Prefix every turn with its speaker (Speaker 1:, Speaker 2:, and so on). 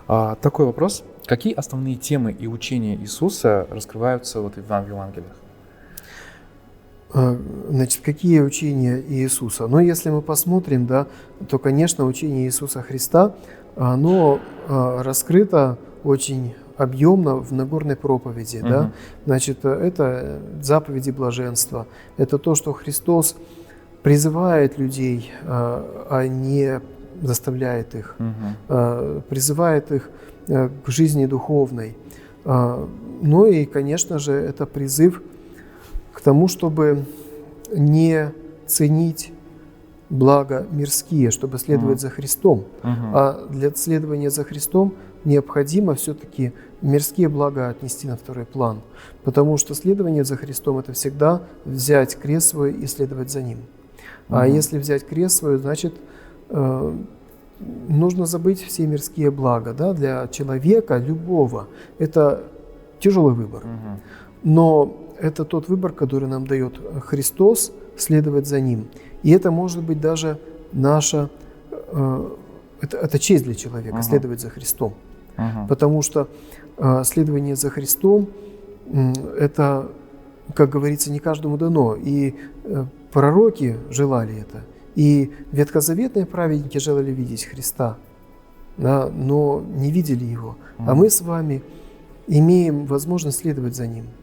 Speaker 1: Такой вопрос. Какие основные темы и учения Иисуса раскрываются в Евангелиях?
Speaker 2: Значит, какие учения Иисуса? Ну, если мы посмотрим, да, то, конечно, учение Иисуса Христа, оно раскрыто очень объемно в Нагорной проповеди. Да? Значит, это заповеди блаженства. Это то, что Христос призывает людей, а не заставляет их. Призывает их к жизни духовной. Ну и, конечно же, это призыв к тому, чтобы не ценить блага мирские, чтобы следовать за Христом. А для следования за Христом необходимо все-таки мирские блага отнести на второй план. Потому что следование за Христом – это всегда взять крест свой и следовать за Ним. А если взять крест свой, значит, нужно забыть все мирские блага. Да? Для человека, любого, это тяжелый выбор. Но это тот выбор, который нам дает Христос, следовать за Ним. И это может быть даже наша, это честь для человека, следовать за Христом. Потому что следование за Христом, это, как говорится, не каждому дано. И пророки желали это, и ветхозаветные праведники желали видеть Христа, да, но не видели Его. А мы с вами имеем возможность следовать за Ним.